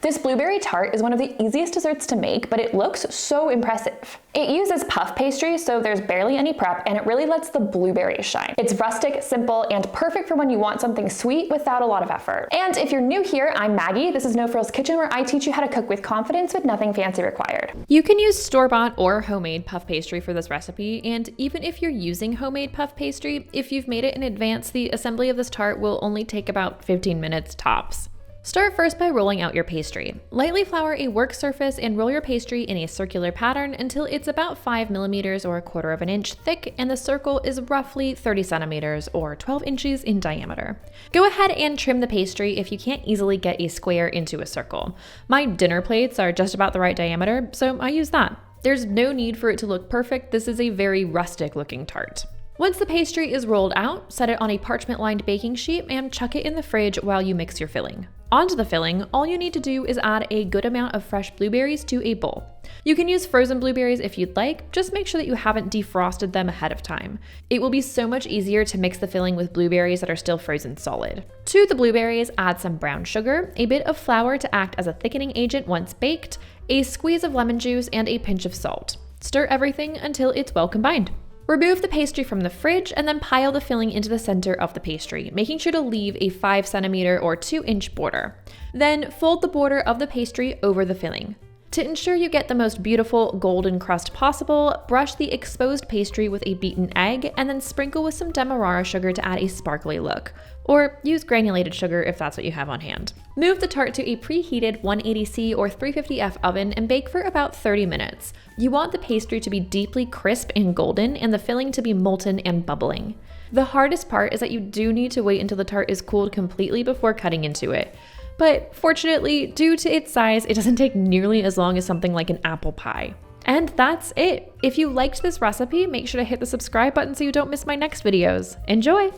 This blueberry tart is one of the easiest desserts to make, but it looks so impressive. It uses puff pastry, so there's barely any prep, and it really lets the blueberries shine. It's rustic, simple, and perfect for when you want something sweet without a lot of effort. And if you're new here, I'm Maggie. This is No Frills Kitchen, where I teach you how to cook with confidence with nothing fancy required. You can use store-bought or homemade puff pastry for this recipe, and even if you're using homemade puff pastry, if you've made it in advance, the assembly of this tart will only take about 15 minutes tops. Start first by rolling out your pastry. Lightly flour a work surface and roll your pastry in a circular pattern until it's about 5 millimeters or 1/4 of an inch thick and the circle is roughly 30 centimeters or 12 inches in diameter. Go ahead and trim the pastry if you can't easily get a square into a circle. My dinner plates are just about the right diameter, so I use that. There's no need for it to look perfect. This is a very rustic looking tart. Once the pastry is rolled out, set it on a parchment-lined baking sheet and chuck it in the fridge while you mix your filling. Onto the filling, all you need to do is add a good amount of fresh blueberries to a bowl. You can use frozen blueberries if you'd like, just make sure that you haven't defrosted them ahead of time. It will be so much easier to mix the filling with blueberries that are still frozen solid. To the blueberries, add some brown sugar, a bit of flour to act as a thickening agent once baked, a squeeze of lemon juice, and a pinch of salt. Stir everything until it's well combined. Remove the pastry from the fridge and then pile the filling into the center of the pastry, making sure to leave a 5 centimeter or 2 inch border. Then fold the border of the pastry over the filling. To ensure you get the most beautiful golden crust possible, brush the exposed pastry with a beaten egg and then sprinkle with some demerara sugar to add a sparkly look. Or use granulated sugar if that's what you have on hand. Move the tart to a preheated 180C or 350F oven and bake for about 30 minutes. You want the pastry to be deeply crisp and golden and the filling to be molten and bubbling. The hardest part is that you do need to wait until the tart is cooled completely before cutting into it. But fortunately, due to its size, it doesn't take nearly as long as something like an apple pie. And that's it. If you liked this recipe, make sure to hit the subscribe button so you don't miss my next videos. Enjoy!